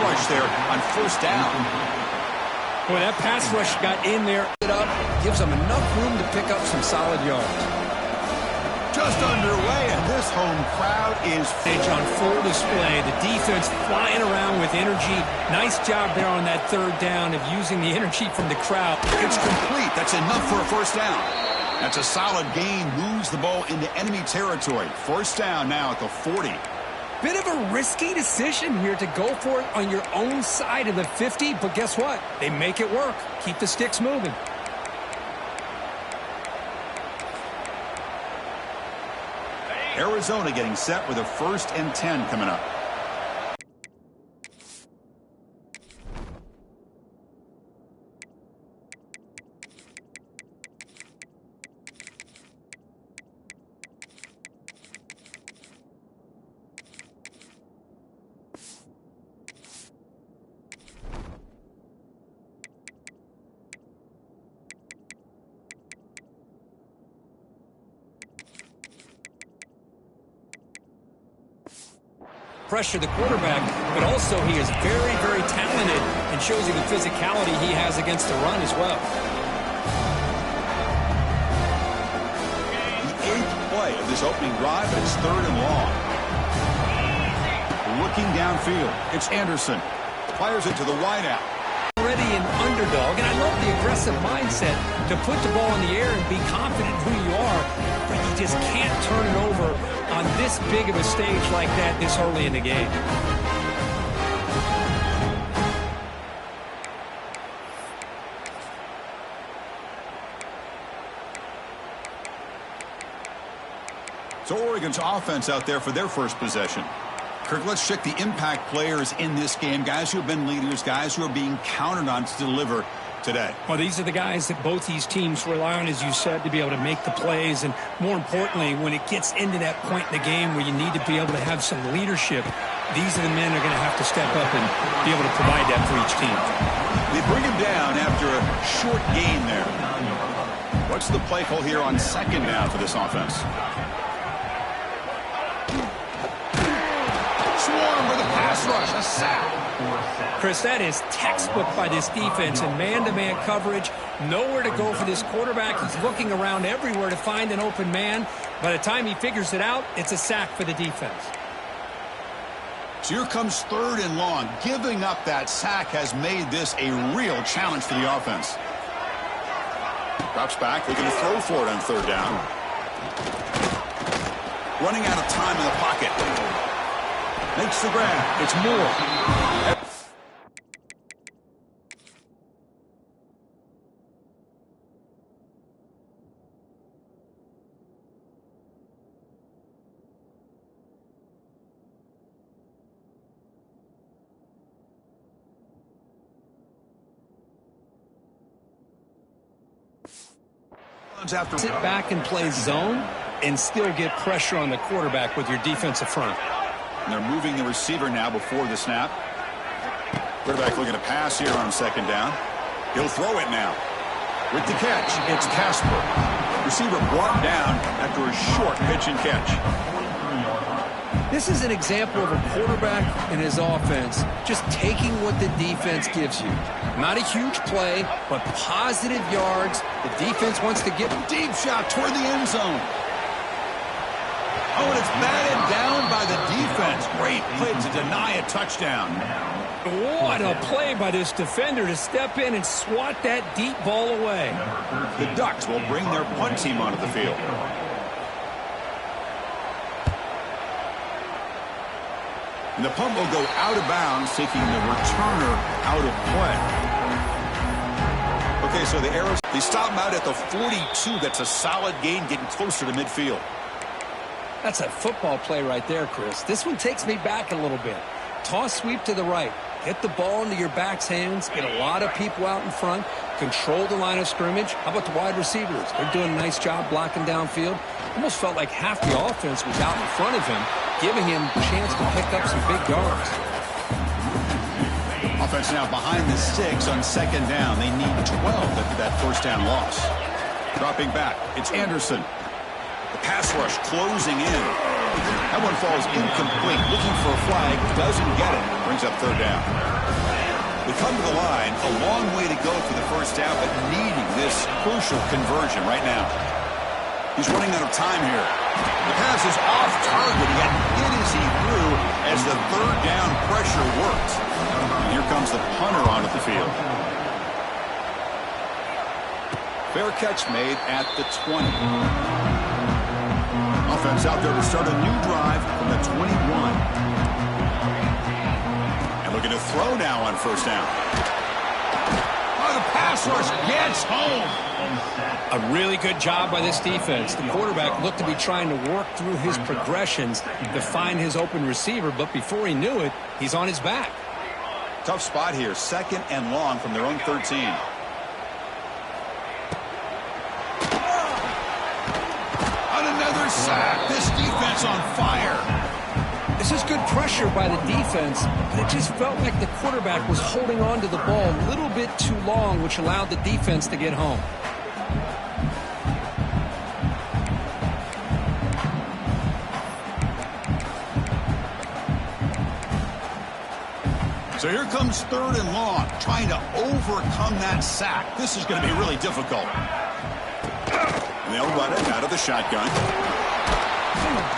rush there on first down. Boy, that pass rush got in there. It up, gives them enough room to pick up some solid yards. Just underway, and this home crowd is On full display. The defense flying around with energy. Nice job there on that third down of using the energy from the crowd. It's complete. That's enough for a first down. That's a solid gain. Moves the ball into enemy territory. First down now at the 40. Bit of a risky decision here to go for it on your own side of the 50, but guess what? They make it work. Keep the sticks moving. Arizona getting set with a 1st and 10 coming up. Pressure the quarterback, but also he is very, very talented and shows you the physicality he has against the run as well. The 8th play of this opening drive, but it's 3rd and long. Looking downfield, it's Anderson. Fires it to the wideout. Already an underdog, and I love the aggressive mindset to put the ball in the air and be confident who you are, but you just can't turn it over on this big of a stage like that this early in the game. So Oregon's offense out there for their first possession. Kirk, let's check the impact players in this game. Guys who have been leaders, guys who are being counted on to deliver today. Well, these are the guys that both these teams rely on, as you said, to be able to make the plays. And more importantly, when it gets into that point in the game where you need to be able to have some leadership, these are the men that are going to have to step up and be able to provide that for each team. They bring him down after a short gain there. What's the play call here on 2nd down for this offense? Swarm with a pass rush, a sack. Chris, that is textbook by this defense in man-to-man coverage. Nowhere to go for this quarterback. He's looking around everywhere to find an open man. By the time he figures it out, it's a sack for the defense. So here comes 3rd and long. Giving up that sack has made this a real challenge for the offense. Drops back, looking to throw for it on 3rd down. Running out of time in the pocket. Makes the grab. It's Moore. After sit back and play zone and still get pressure on the quarterback with your defensive front. And they're moving the receiver now before the snap. Quarterback looking to pass here on 2nd down. He'll throw it now. With the catch, it's Casper. Receiver brought down after a short pitch and catch. This is an example of a quarterback and his offense just taking what the defense gives you. Not a huge play, but positive yards. The defense wants to get Deep shot toward the end zone. Oh, and it's batted down by the defense. Great play to deny a touchdown. What a play by this defender to step in and swat that deep ball away. The Ducks will bring their punt team onto the field. And the punt will go out of bounds, taking the returner out of play. Okay, so the Arrows, they stop him out at the 42. That's a solid gain, getting closer to midfield. That's a football play right there, Chris. This one takes me back a little bit. Toss sweep to the right. Get the ball into your back's hands. Get a lot of people out in front. Control the line of scrimmage. How about the wide receivers? They're doing a nice job blocking downfield. Almost felt like half the offense was out in front of him, giving him a chance to pick up some big yards. Offense now behind the sticks on 2nd down. They need 12 after that first down loss. Dropping back, it's Anderson. The pass rush closing in. That one falls incomplete. Looking for a flag. Doesn't get it. Brings up third down. We come to the line. A long way to go for the first down, but needing this crucial conversion right now. He's running out of time here. The pass is off target, yet hit as he threw as the third down pressure worked. And here comes the punter onto the field. Fair catch made at the 20. Offense out there to start a new drive from the 21. And looking to throw now on first down. Oh, the pass rush gets home. A really good job by this defense. The quarterback looked to be trying to work through his progressions to find his open receiver, but before he knew it, he's on his back. Tough spot here. 2nd and long from their own 13. Another sack. This defense on fire. This is good pressure by the defense, but it just felt like the quarterback was holding on to the ball a little bit too long, which allowed the defense to get home. So here comes 3rd and long, trying to overcome that sack. This is going to be really difficult. And they'll run it out of the shotgun.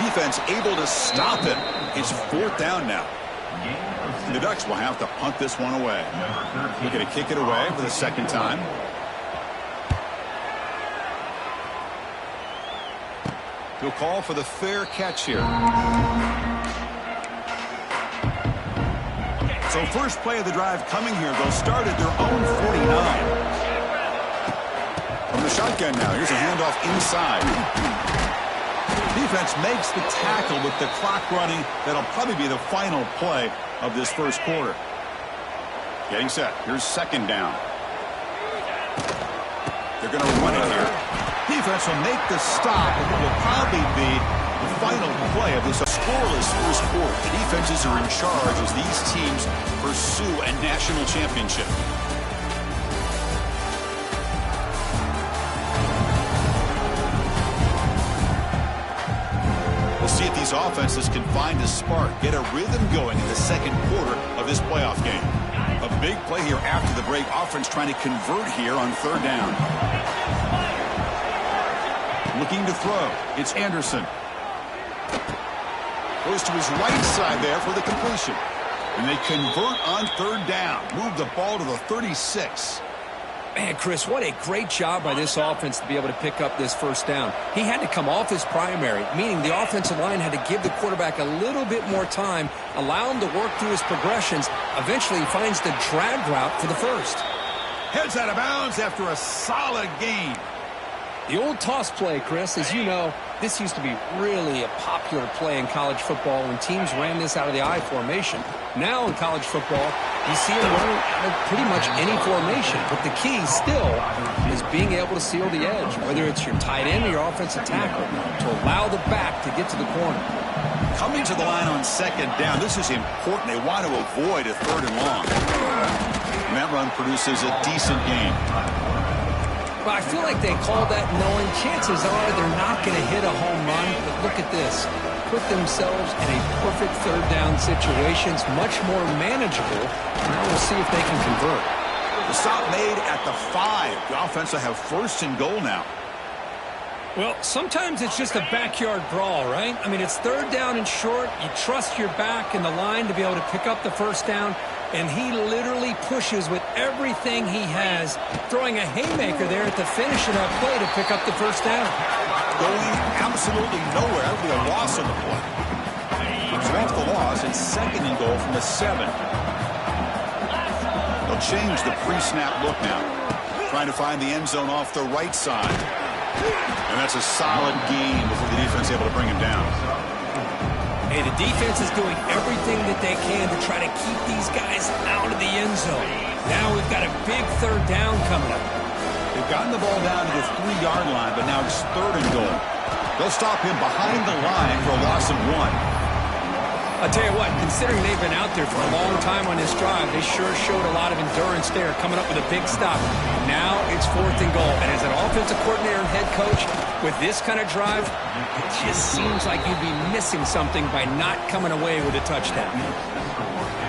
Defense able to stop it. It's 4th down now. And the Ducks will have to punt this one away. Looking to kick it away for the 2nd time. He'll call for the fair catch here. So first play of the drive coming here. They'll start at their own 49. From the shotgun now, here's a handoff inside. Defense makes the tackle with the clock running. That'll probably be the final play of this first quarter. Getting set. Here's 2nd down. They're going to run it here. Defense will make the stop, and it will probably be the final play of this scoreless first quarter. The defenses are in charge as these teams pursue a national championship. See if these offenses can find a spark, get a rhythm going in the 2nd quarter of this playoff game. A big play here after the break. Offense trying to convert here on 3rd down. Looking to throw. It's Anderson. Goes to his right side there for the completion. And they convert on 3rd down. Move the ball to the 36. Man, Chris, what a great job by this offense to be able to pick up this first down. He had to come off his primary, meaning the offensive line had to give the quarterback a little bit more time, allow him to work through his progressions. Eventually, he finds the drag route for the first. Heads out of bounds after a solid gain. The old toss play, Chris, as you know, this used to be really a popular play in college football when teams ran this out of the I formation. Now in college football, you see them run out of pretty much any formation. But the key still is being able to seal the edge, whether it's your tight end or your offensive tackle, to allow the back to get to the corner. Coming to the line on 2nd down, this is important. They want to avoid a 3rd and long. And that run produces a decent gain. But I feel like they called that knowing chances are they're not going to hit a home run. But look at this. Put themselves in a perfect 3rd down situation. It's much more manageable. Now we'll see if they can convert. The stop made at the 5. The offense will have 1st and goal now. Well, sometimes it's just a backyard brawl, right? I mean, it's 3rd down and short. You trust your back and the line to be able to pick up the first down. And he literally pushes with everything he has, throwing a haymaker there at the finish of that play to pick up the first down. Going absolutely nowhere. That would be a loss on the play. So that's the loss. It's 2nd and goal from the 7. They'll change the pre-snap look now. Trying to find the end zone off the right side. And that's a solid gain before the defense is able to bring him down. Hey, the defense is doing everything that they can to try to keep these guys out of the end zone. Now we've got a big 3rd down coming up. They've gotten the ball down to the 3-yard line, but now it's 3rd and goal. They'll stop him behind the line for a loss of 1. I'll tell you what, considering they've been out there for a long time on this drive, they sure showed a lot of endurance there, coming up with a big stop. Now it's 4th and goal. And as an offensive coordinator and head coach, with this kind of drive, it just seems like you'd be missing something by not coming away with a touchdown.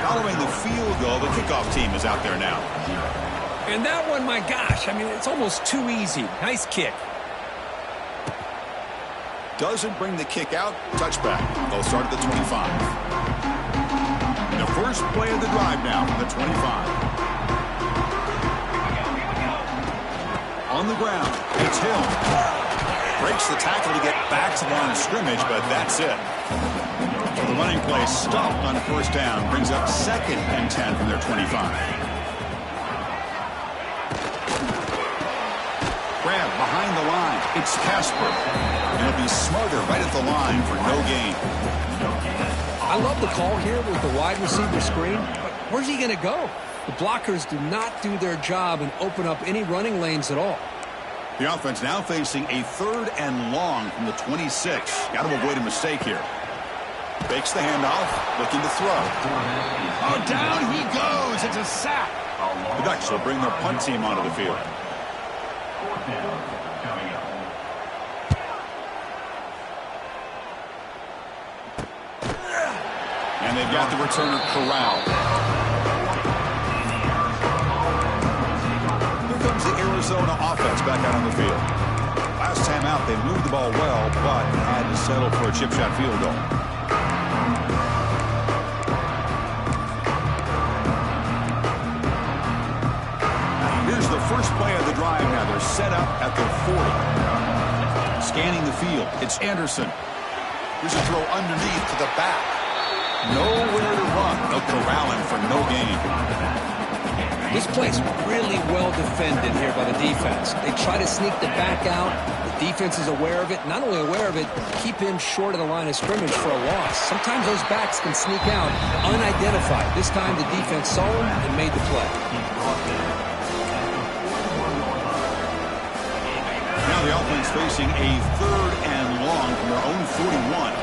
Following the field goal, the kickoff team is out there now. And that one, my gosh, I mean, it's almost too easy. Nice kick. Doesn't bring the kick out. Touchback. They'll start at the 25. The first play of the drive now from the 25. On the ground, it's Hill. Breaks the tackle to get back to the line of scrimmage, but that's it. So the running play stopped on 1st down. Brings up 2nd and 10 from their 25. Grab behind the line. It's Casper. And he'll be smarter right at the line for no gain. I love the call here with the wide receiver screen, but where's he going to go? The blockers do not do their job and open up any running lanes at all. The offense now facing a 3rd and long from the 26. Got to avoid a mistake here. Fakes the handoff, looking to throw. Oh, down he goes. It's a sack. The Ducks will bring their punt team onto the field. And they've got the returner corralled. Here comes the Arizona offense back out on the field. Last time out, they moved the ball well, but had to settle for a chip shot field goal. Here's the first play of the drive now. They're set up at the 40. Scanning the field, it's Anderson. Here's a throw underneath to the back. Nowhere to run. They'll corral him for no gain. This play's really well defended here by the defense. They try to sneak the back out. The defense is aware of it. Not only aware of it, keep him short of the line of scrimmage for a loss. Sometimes those backs can sneak out unidentified. This time the defense saw him and made the play. Now the offense facing a 3rd and long from their own 41.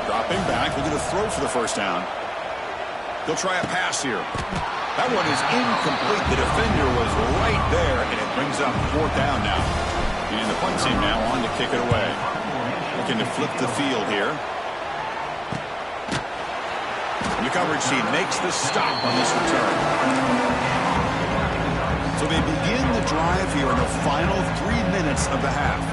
Dropping back, looking to throw for the 1st down. They'll try a pass here. That one is incomplete. The defender was right there, and it brings up 4th down now. And the punt team now on to kick it away. Looking to flip the field here. And the coverage team makes the stop on this return. So they begin the drive here in the final 3 minutes of the half.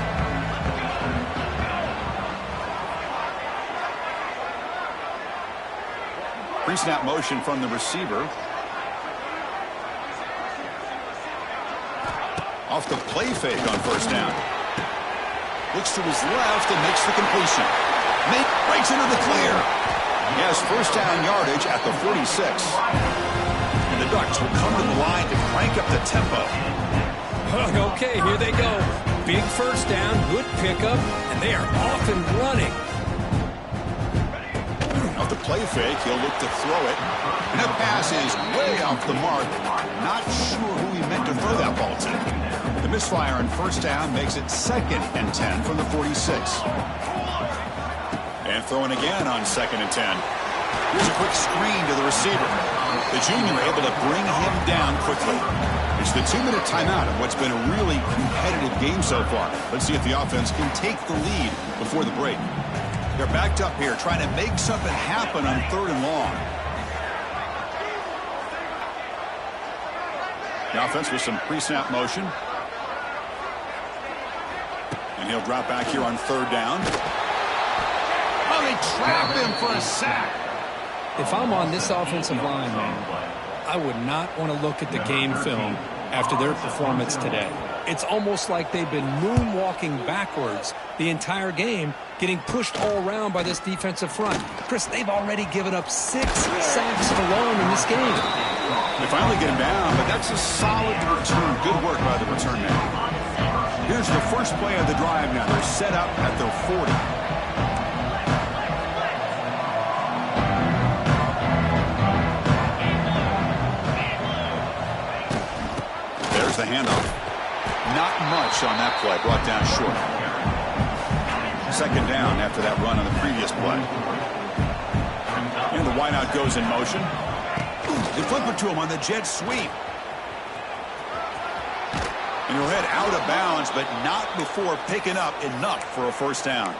Pre-snap motion from the receiver. Off the play fake on 1st down. Looks to his left and makes the completion. Breaks into the clear. He has 1st down yardage at the 46. And the Ducks will come to the line to crank up the tempo. Okay, here they go. Big 1st down, good pickup, and they are off and running. Off the play fake, he'll look to throw it. And that pass is way off the mark. Not sure who he meant to throw that ball to. The misfire on 1st down makes it 2nd and 10 from the 46. And throwing again on 2nd and 10. Here's a quick screen to the receiver. The junior able to bring him down quickly. It's the 2-minute timeout of what's been a really competitive game so far. Let's see if the offense can take the lead before the break. They're backed up here trying to make something happen on 3rd and long. The offense with some pre-snap motion. And he'll drop back here on 3rd down. Oh, they trap him for a sack. If I'm on this offensive line, I would not want to look at the game film after their performance today. It's almost like they've been moonwalking backwards the entire game, getting pushed all around by this defensive front. Chris, they've already given up 6 sacks alone in this game. They finally get him down, but that's a solid return. Good work by the return man. Here's the first play of the drive now. They're set up at their 40. There's the handoff. Not much on that play. Brought down short. 2nd down after that run on the previous play. And the wideout goes in motion. They flip it to him on the jet sweep. And he'll head out of bounds, but not before picking up enough for a first down.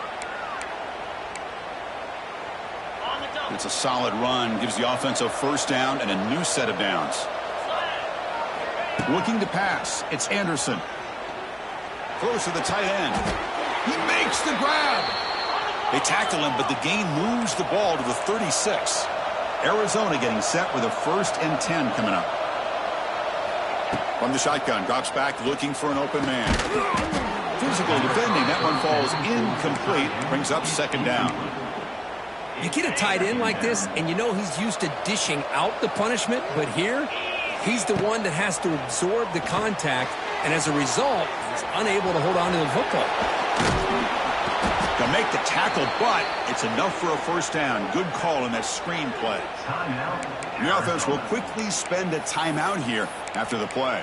It's a solid run, gives the offense a first down and a new set of downs. Looking to pass, it's Anderson. Close to the tight end. He makes the grab. They tackle him, but the gain moves the ball to the 36. Arizona getting set with a 1st and 10 coming up. From the shotgun, drops back looking for an open man. Physical defending, that one falls incomplete, brings up 2nd down. You get a tight end like this, and you know he's used to dishing out the punishment, but here, he's the one that has to absorb the contact, and as a result, he's unable to hold on to the football. They'll make the tackle, but it's enough for a first down. Good call in that screen play. The offense will quickly spend a timeout here after the play.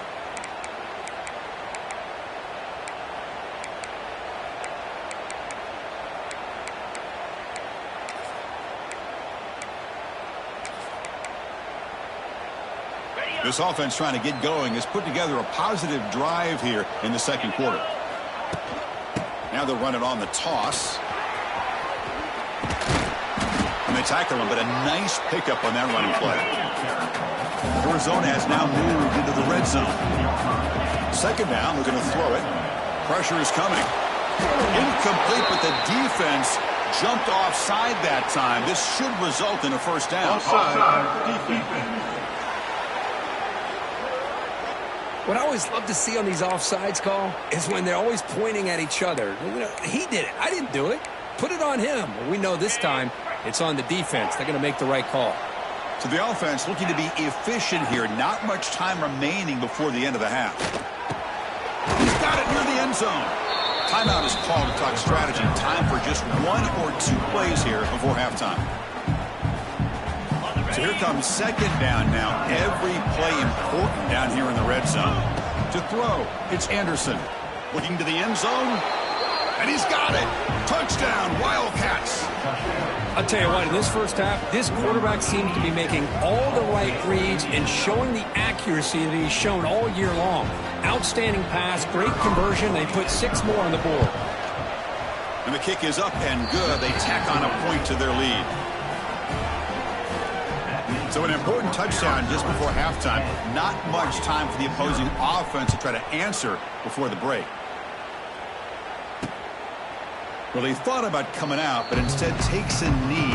This offense trying to get going has put together a positive drive here in the 2nd quarter. Now they'll run it on the toss. And they tackle him, but a nice pickup on that running play. Arizona has now moved into the red zone. 2nd down, looking to throw it. Pressure is coming. Incomplete, but the defense jumped offside that time. This should result in a first down. Offside, defense. What I always love to see on these offsides call is when they're always pointing at each other. You know, he did it. I didn't do it. Put it on him. Well, we know this time it's on the defense. They're going to make the right call. So the offense looking to be efficient here. Not much time remaining before the end of the half. He's got it near the end zone. Timeout is called to talk strategy. Time for just 1 or 2 plays here before halftime. So here comes 2nd down now. Every play important down here in the red zone. To throw, it's Anderson. Looking to the end zone. And he's got it. Touchdown, Wildcats. I'll tell you what, in this first half, this quarterback seems to be making all the right reads and showing the accuracy that he's shown all year long. Outstanding pass, great conversion. They put 6 more on the board. And the kick is up and good. They tack on a point to their lead. So an important touchdown just before halftime. Not much time for the opposing offense to try to answer before the break. Well, he thought about coming out, but instead takes a knee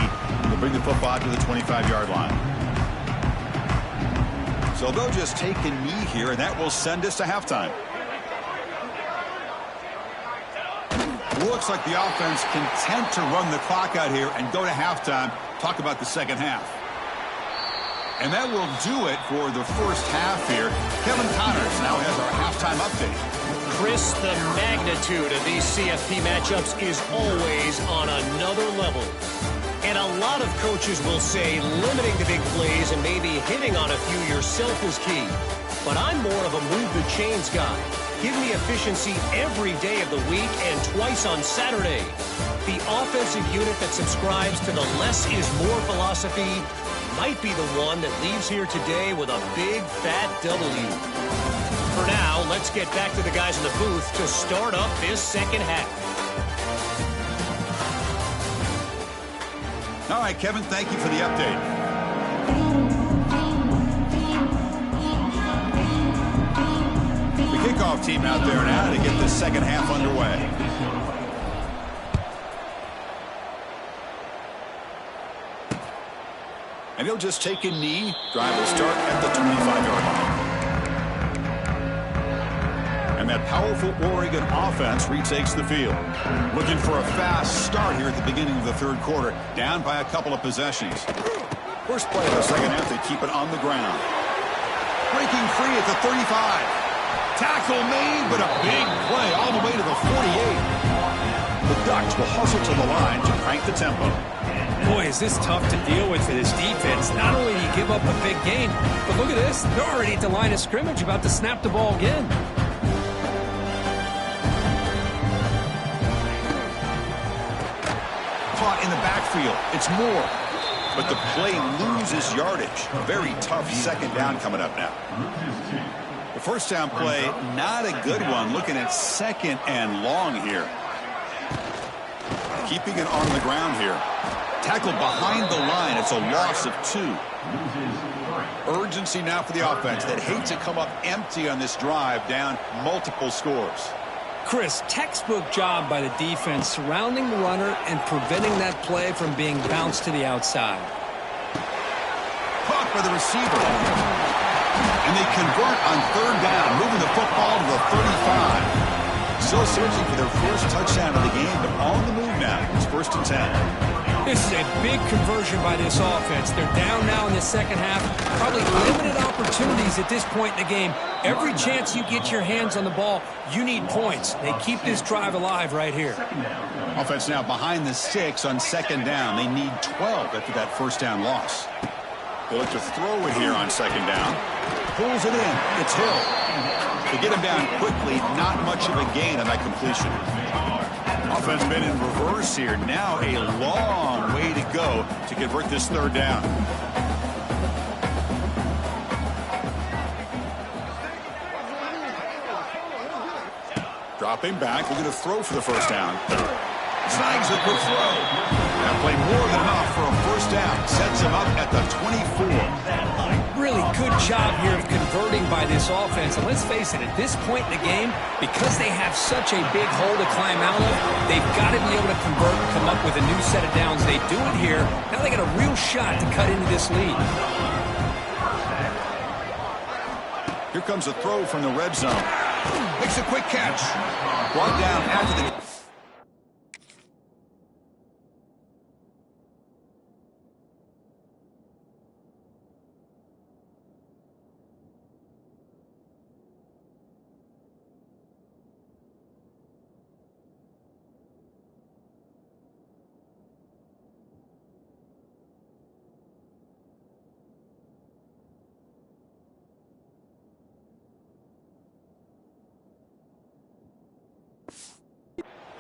to bring the football to the 25-yard line. So they'll just take a knee here, and that will send us to halftime. Looks like the offense content to run the clock out here and go to halftime. Talk about the second half. And that will do it for the first half here. Kevin Connors now has our halftime update. Chris, the magnitude of these CFP matchups is always on another level. And a lot of coaches will say limiting the big plays and maybe hitting on a few yourself is key. But I'm more of a move the chains guy. Give me efficiency every day of the week and twice on Saturday. The offensive unit that subscribes to the less is more philosophy might be the one that leaves here today with a big fat W. For now, let's get back to the guys in the booth to start up this second half. All right, Kevin, thank you for the update. The kickoff team out there now to get the second half underway. And he'll just take a knee. Drive will start at the 25-yard line. And that powerful Oregon offense retakes the field. Looking for a fast start here at the beginning of the 3rd quarter. Down by a couple of possessions. First play of the second half, they keep it on the ground. Breaking free at the 35. Tackle made, but a big play all the way to the 48. The Ducks will hustle to the line to crank the tempo. Boy, is this tough to deal with for this defense. Not only do you give up a big gain, but look at this. They're already at the line of scrimmage about to snap the ball again. Caught in the backfield. It's Moore. but the play loses yardage. A very tough second down coming up now. The first down play, not a good one. Looking at 2nd and long here. Keeping it on the ground here. Tackled behind the line. It's a loss of 2. Urgency now for the offense that hates to come up empty on this drive, down multiple scores. Chris, textbook job by the defense surrounding the runner and preventing that play from being bounced to the outside. Caught by the receiver. And they convert on 3rd down, moving the football to the 35. Still searching for their first touchdown of the game, but on the move now. It's 1st and 10. This is a big conversion by this offense. They're down now in the second half. Probably limited opportunities at this point in the game. Every chance you get your hands on the ball, you need points. They keep this drive alive right here. Offense now behind the 6 on 2nd down. They need 12 after that first down loss. They look to throw it here on 2nd down. Pulls it in. It's Hill. They get him down quickly. Not much of a gain on that completion. Offense been in reverse here. Now a long way to go to convert this 3rd down. Dropping back. Looking to throw for the first down. Snags a quick throw. That play more than enough for a first down. Sets him up at the 24. Really good job here of converting by this offense. And let's face it, at this point in the game, because they have such a big hole to climb out of, they've got to be able to convert and come up with a new set of downs. They do it here. Now they got a real shot to cut into this lead. Here comes a throw from the red zone. Makes a quick catch. Brought down after the...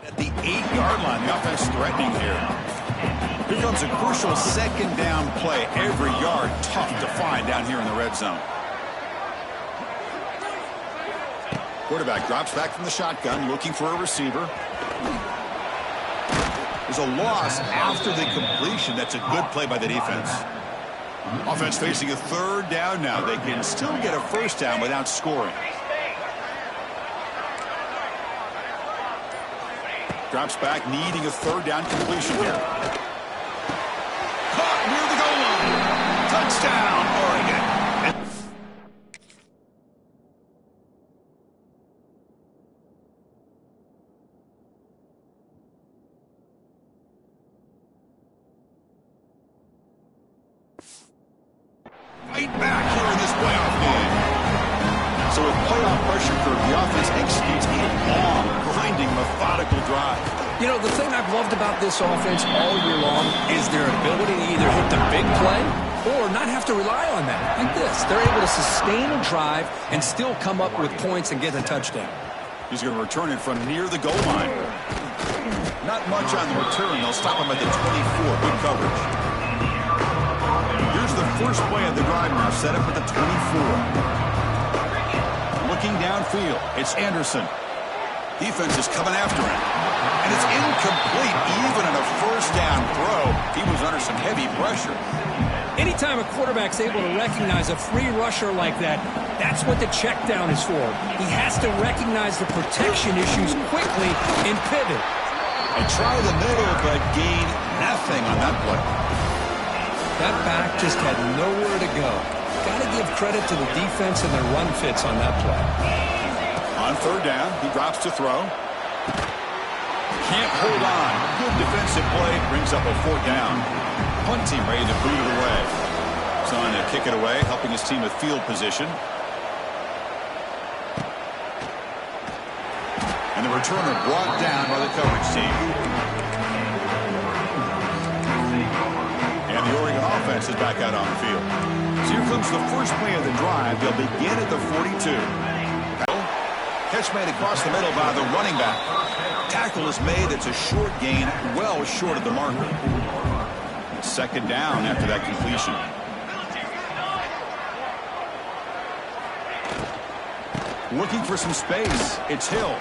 At the 8-yard line, the offense threatening here. Here comes a crucial 2nd down play. Every yard tough to find down here in the red zone. Quarterback drops back from the shotgun, looking for a receiver. There's a loss after the completion. That's a good play by the defense. Offense facing a 3rd down now. They can still get a first down without scoring. Drops back, needing a 3rd down completion here. Caught near the goal line. Touchdown, Oregon. Fight back here in this playoff game. So with playoff pressure curve, the offense executes a long, grinding, methodical drive. You know, the thing I've loved about this offense all year long is their ability to either hit the big play or not have to rely on that. Like this. They're able to sustain a drive and still come up with points and get a touchdown. He's going to return it from near the goal line. Not much on the return. They'll stop him at the 24. Good coverage. Here's the first play of the drive now. Set up at the 24. Looking downfield, it's Anderson. Defense is coming after him. And it's incomplete. Even on a first down throw, he was under some heavy pressure. Anytime a quarterback's able to recognize a free rusher like that, that's what the check down is for. He has to recognize the protection issues quickly and pivot. And try the middle, but gain nothing on that play. That back just had nowhere to go. Got to give credit to the defense and their run fits on that play. On 3rd down, he drops to throw. Can't hold on. Good defensive play. Brings up a 4th down. Punt team ready to boot it away. He's on to kick it away, helping his team with field position. And the returner brought down by the coverage team. And the Oregon offense is back out on the field. So here comes the first play of the drive. They'll begin at the 42. Catch made across the middle by the running back. Tackle is made. It's a short gain, well short of the marker. second down after that completion. Looking for some space. It's Hill.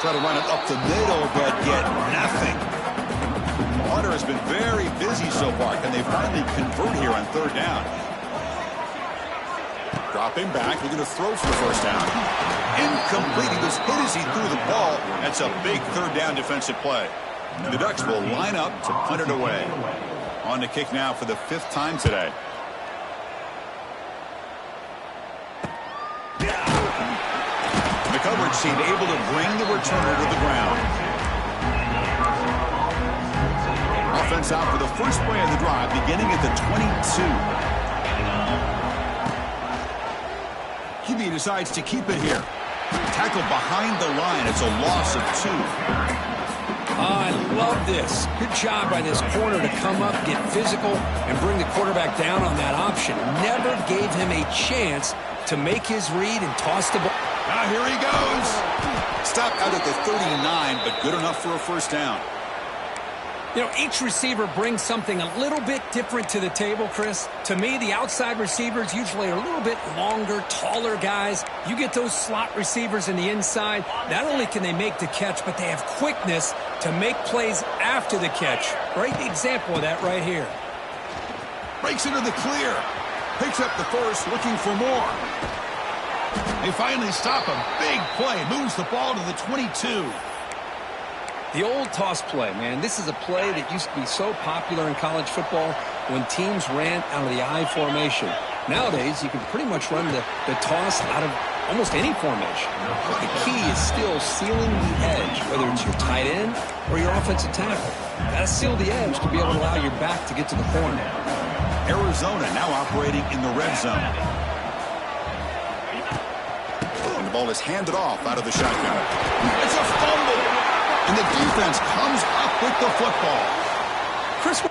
Try to run it up the middle, but get nothing. Hunter has been very busy so far. Can they finally convert here on third down? Dropping back, looking to throw for the first down. Incomplete. He was hit as he threw the ball. That's a big third down defensive play. And the Ducks will line up to punt it away. On to kick now for the 5th time today. The coverage seemed able to bring the returner to the ground. Offense out for the first play of the drive, beginning at the 22. QB decides to keep it here. Tackled behind the line. It's a loss of 2. I love this. Good job by this corner to come up, get physical, and bring the quarterback down on that option. Never gave him a chance to make his read and toss the ball. Now here he goes. Stopped out at the 39, but good enough for a first down. You know, each receiver brings something a little bit different to the table, Chris. To me, the outside receivers usually are a little bit longer, taller guys. You get those slot receivers in the inside. Not only can they make the catch, but they have quickness to make plays after the catch. Great example of that right here. Breaks into the clear. Picks up the first, looking for more. They finally stop him. Big play. Moves the ball to the 22. The old toss play, man. This is a play that used to be so popular in college football when teams ran out of the I formation. Nowadays, you can pretty much run the toss out of almost any formation. But the key is still sealing the edge, whether it's your tight end or your offensive tackle. Got to seal the edge to be able to allow your back to get to the corner. Arizona now operating in the red zone. And the ball is handed off out of the shotgun. It's a fumble! And the defense comes up with the football. Chris.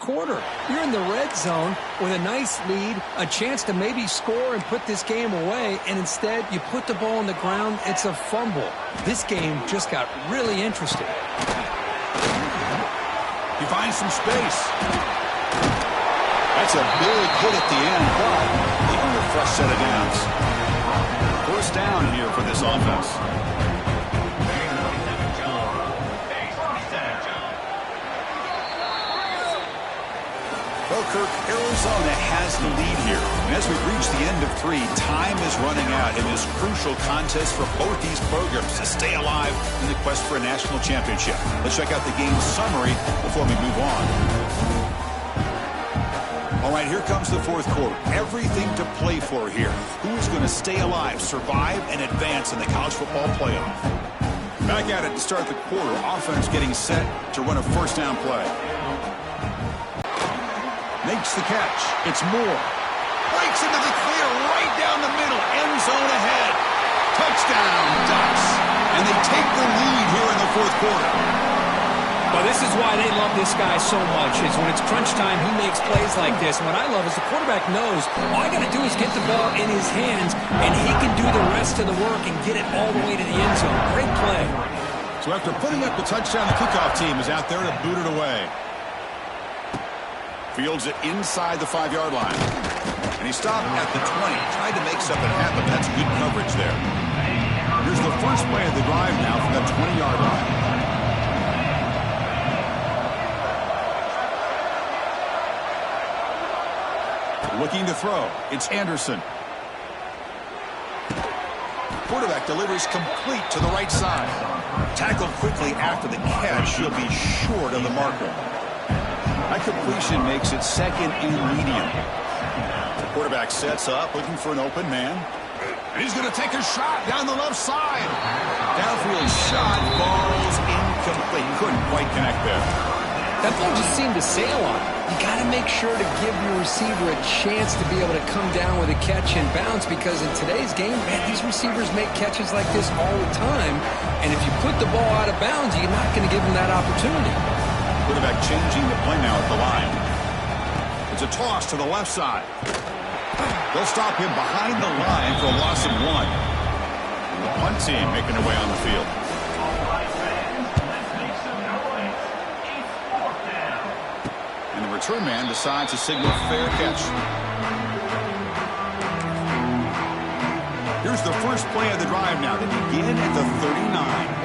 Quarter. You're in the red zone with a nice lead, a chance to maybe score and put this game away, and instead you put the ball on the ground. It's a fumble. This game just got really interesting. He finds some space. That's a big hit at the end, but even a fresh set of downs. First down here for this offense. Well, Kirk, Arizona has the lead here. And as we've reached the end of 3, time is running out in this crucial contest for both these programs to stay alive in the quest for a national championship. Let's check out the game summary before we move on. All right, here comes the 4th quarter. Everything to play for here. Who is going to stay alive, survive, and advance in the college football playoff? Back at it to start the quarter. Offense getting set to run a first down play. Makes the catch. It's Moore. Breaks into the clear right down the middle. End zone ahead. Touchdown, Ducks. And they take the lead here in the 4th quarter. Well, this is why they love this guy so much, is when it's crunch time, he makes plays like this. And what I love is the quarterback knows all I got to do is get the ball in his hands, and he can do the rest of the work and get it all the way to the end zone. Great play. So after putting up the touchdown, the kickoff team is out there to boot it away. Fields it inside the 5-yard line. And he stopped at the 20. Tried to make something happen. That's good coverage there. Here's the first play of the drive now from the 20-yard line. Looking to throw. It's Anderson. Quarterback delivers complete to the right side. Tackled quickly after the catch. He'll be short of the marker. That completion makes it second and medium. The quarterback sets up, looking for an open man. And he's going to take a shot down the left side. Downfield shot, ball's incomplete. Couldn't quite connect there. That ball just seemed to sail on him. You got to make sure to give your receiver a chance to be able to come down with a catch and bounce, because in today's game, man, these receivers make catches like this all the time. And if you put the ball out of bounds, you're not going to give them that opportunity. Quarterback changing the play now at the line. It's a toss to the left side. They'll stop him behind the line for a loss of 1. And the punt team making their way on the field. And the return man decides to signal fair catch. Here's the first play of the drive now. They begin at the 39.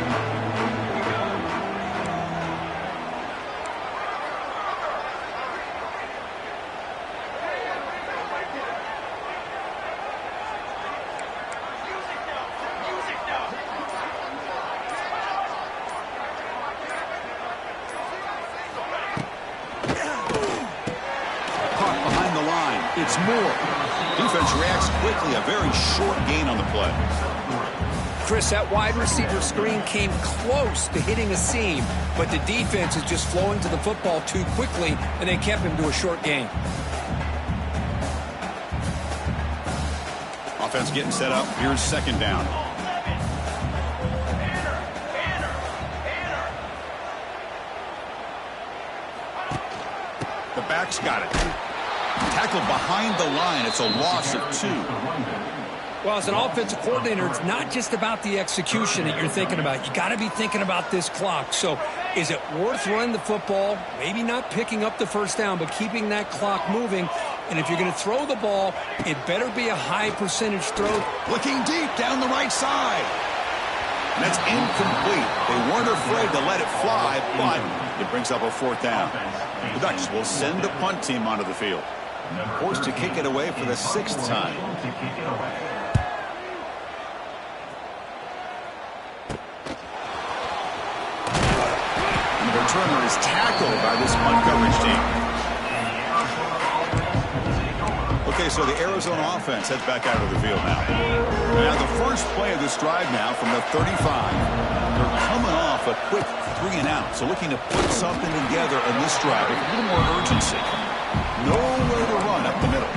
It's Moore. Defense reacts quickly. A very short gain on the play. Chris, that wide receiver screen came close to hitting a seam, but the defense is just flowing to the football too quickly, and they kept him to a short gain. Offense getting set up. Here's second down. The back's got it. Tackled behind the line. It's a loss of 2. Well, as an offensive coordinator, it's not just about the execution that you're thinking about. You got to be thinking about this clock. So is it worth running the football? Maybe not picking up the first down, but keeping that clock moving. And if you're going to throw the ball, it better be a high percentage throw. Looking deep down the right side. And that's incomplete. They weren't afraid to let it fly, but it brings up a 4th down. The Ducks will send the punt team onto the field. Forced to kick it away for the 6th time. And the returner is tackled by this punt coverage team. Okay, so the Arizona offense heads back out of the field now. Now the first play of this drive now from the 35. They're coming off a quick 3 and out. So looking to put something together in this drive with a little more urgency. Nowhere to run up the middle.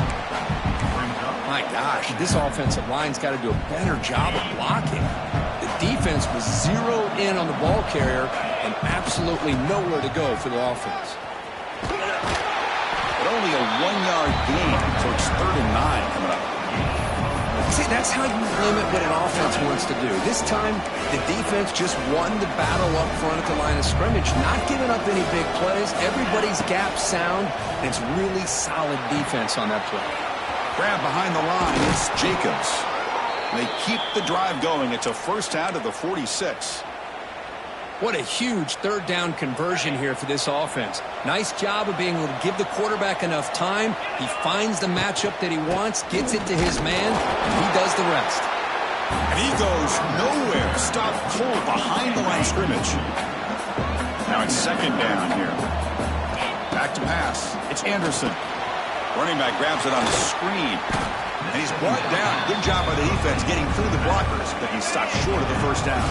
My gosh, this offensive line's got to do a better job of blocking. The defense was zeroed in on the ball carrier and absolutely nowhere to go for the offense. But only a 1-yard gain, so it's 3rd and 9 coming up. See, that's how you limit what an offense wants to do. This time, the defense just won the battle up front at the line of scrimmage, not giving up any big plays. Everybody's gap sound, and it's really solid defense on that play. Grab behind the line, it's Jacobs. They keep the drive going. It's a first down to the 46. What a huge 3rd down conversion here for this offense. Nice job of being able to give the quarterback enough time. He finds the matchup that he wants, gets it to his man, and he does the rest. And he goes nowhere. Stopped cold behind the line of scrimmage. Now it's 2nd down here. Back to pass. It's Anderson. Running back grabs it on the screen. And he's brought down. Good job by the defense getting through the blockers, but he stopped short of the first down.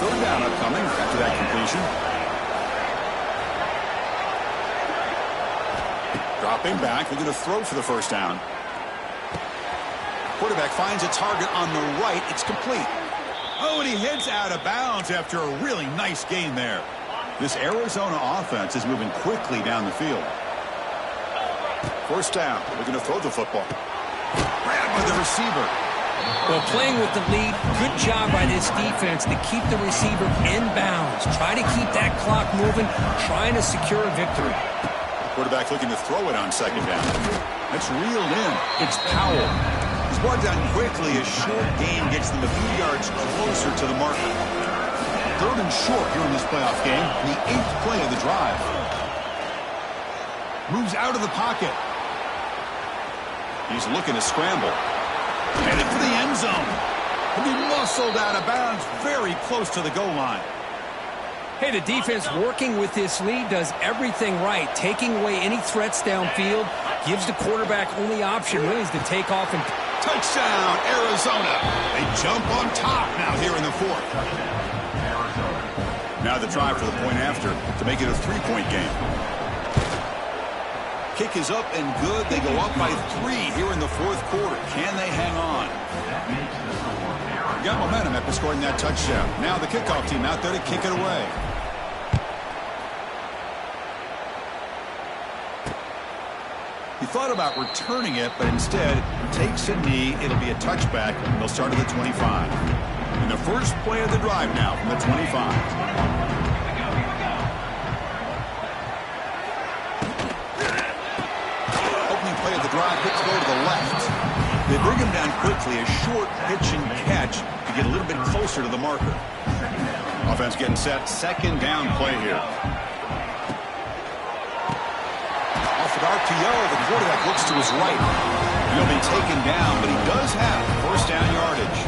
3rd down upcoming after that completion. Dropping back, looking to throw for the first down. Quarterback finds a target on the right. It's complete. Oh, and he heads out of bounds after a really nice gain there. This Arizona offense is moving quickly down the field. First down, looking to throw the football. Grabbed by the receiver. Well, playing with the lead, good job by this defense to keep the receiver in bounds. Try to keep that clock moving, trying to secure a victory. Quarterback looking to throw it on 2nd down. That's reeled in. It's Powell. He's brought down quickly. A short gain gets them a few yards closer to the marker. 3rd and short here in this playoff game. The 8th play of the drive. Moves out of the pocket. He's looking to scramble. Headed for the end zone. He'll be muscled out of bounds very close to the goal line. Hey, the defense working with this lead does everything right. Taking away any threats downfield, gives the quarterback only option really is to take off and... Touchdown, Arizona. They jump on top now here in the 4th. Now the try for the point after to make it a 3-point game. Kick is up and good. They go up by 3 here in the 4th quarter. Can they hang on? Got momentum after scoring that touchdown. Now the kickoff team out there to kick it away. He thought about returning it, but instead takes a knee. It'll be a touchback. They'll start at the 25. And the first play of the drive now from the 25. Opening play of the drive, quick throw to the left. They bring him down quickly, a short pitch and catch to get a little bit closer to the marker. Offense getting set, second down play here. Off an RPO, the quarterback looks to his right. He'll be taken down, but he does have first down yardage.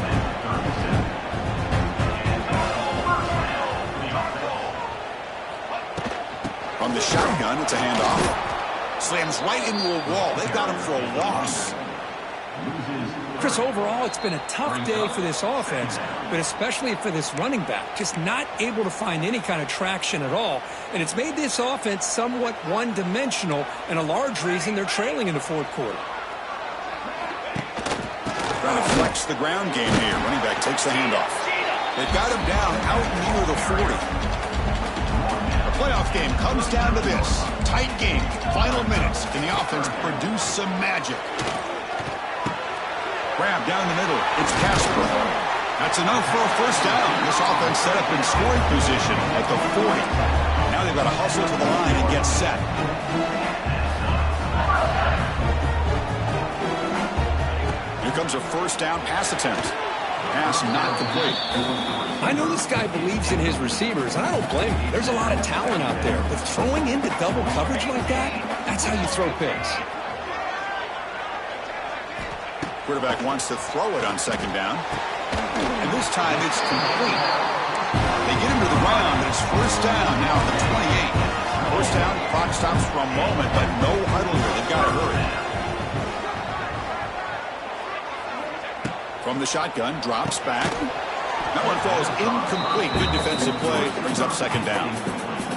From the shotgun, it's a handoff. Slams right into a wall. They've got him for a loss. Chris, overall, it's been a tough day for this offense, but especially for this running back. Just not able to find any kind of traction at all. And it's made this offense somewhat one-dimensional, and a large reason they're trailing in the fourth quarter. Trying to flex the ground game here. Running back takes the handoff. They've got him down out near the 40. The playoff game comes down to this. Tight game, final minutes. Can the offense produce some magic? Grab down the middle. It's Casper. That's enough for a first down. This offense set up in scoring position at the 40. Now they've got to hustle to the line and get set. Here comes a first down pass attempt. Pass not complete. I know this guy believes in his receivers, and I don't blame him. There's a lot of talent out there, but throwing into double coverage like that, that's how you throw picks. Quarterback wants to throw it on second down. And this time it's complete. They get him to the ground, and it's first down now at the 28. First down, clock stops for a moment, but no huddle here. They've got to hurry. From the shotgun, drops back. That one falls incomplete. Good defensive play. Brings up second down.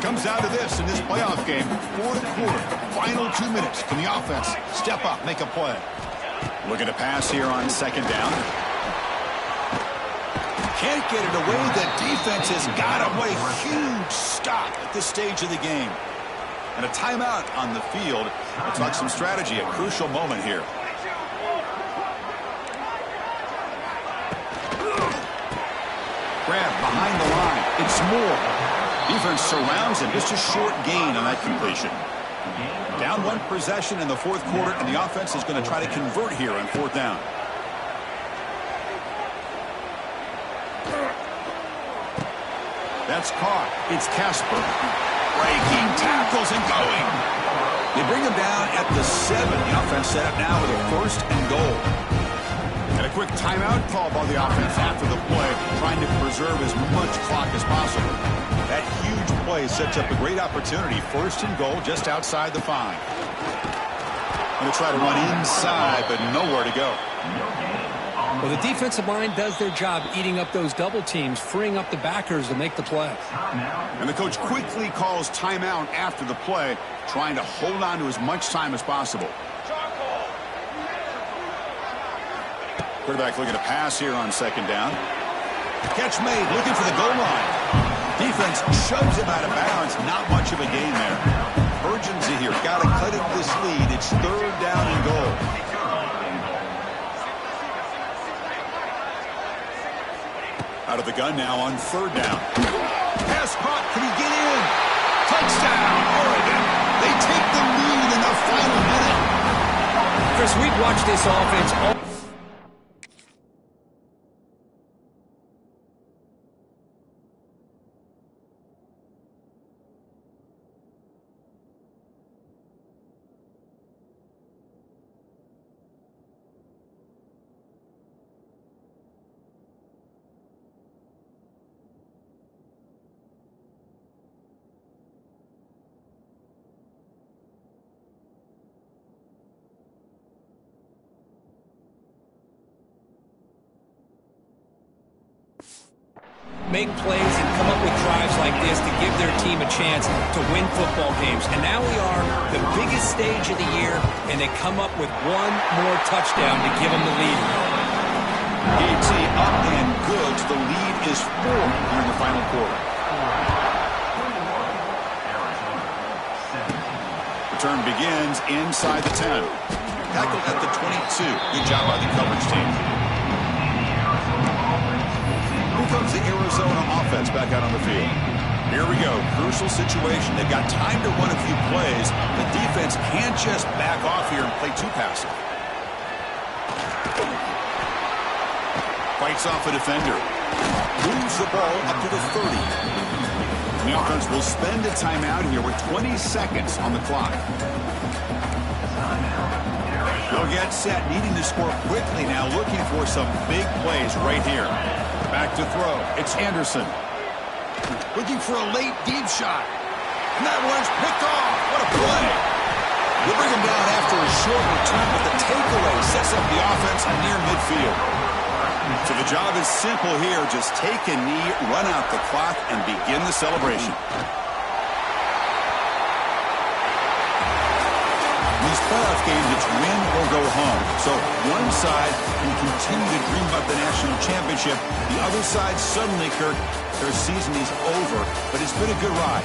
Comes down to this in this playoff game. Fourth quarter, final 2 minutes. Can the offense step up, make a play? Looking to pass here on second down. Can't get it away. The defense has got him. What a huge stop at this stage of the game. And a timeout on the field. Looks like some strategy. A crucial moment here. Grab behind the line. It's Moore. Defense surrounds him. Just a short gain on that completion. Down one possession in the fourth quarter, and the offense is going to try to convert here on fourth down. That's caught. It's Casper. Breaking tackles and going. They bring him down at the 7. The offense set up now with a first and goal. And a quick timeout call by the offense after the play, trying to preserve as much clock as possible. That huge play sets up a great opportunity. First and goal just outside the 5. Going to try to run inside, but nowhere to go. Well, the defensive line does their job eating up those double teams, freeing up the backers to make the play. And the coach quickly calls timeout after the play, trying to hold on to as much time as possible. Quarterback looking to pass here on second down. Catch made, looking for the goal line. Defense shoves him out of bounds. Not much of a gain there. Urgency here. Got to cut into this lead. It's third down and goal. Out of the gun now on third down. Pass caught. Can he get in? Touchdown, Oregon. They take the lead in the final minute. Chris, we've watched this offense all make plays and come up with drives like this to give their team a chance to win football games. And now we are the biggest stage of the year, and they come up with one more touchdown to give them the lead. ET up and good. The lead is 4 here in the final quarter. Return begins inside the 10. Tackled at the 22. Good job by the coverage team. Here comes the Arizona offense back out on the field. Here we go. Crucial situation. They've got time to run a few plays. The defense can't just back off here and play too passive. Fights off a defender. Moves the ball up to the 30. And the offense will spend a timeout here with 20 seconds on the clock. They'll get set, needing to score quickly now, looking for some big plays right here. Back to throw. It's Anderson. Looking for a late deep shot. And that one's picked off. What a play. They bring him down after a short return, but the takeaway sets up the offense near midfield. So the job is simple here. Just take a knee, run out the clock, and begin the celebration. These playoff games, it's win or go home. So one side can continue to dream about the national championship. The other side, suddenly, Kirk, their season is over, but it's been a good ride.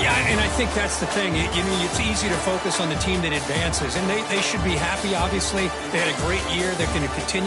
Yeah, and I think that's the thing. It's easy to focus on the team that advances, and they should be happy, obviously. They had a great year. They're going to continue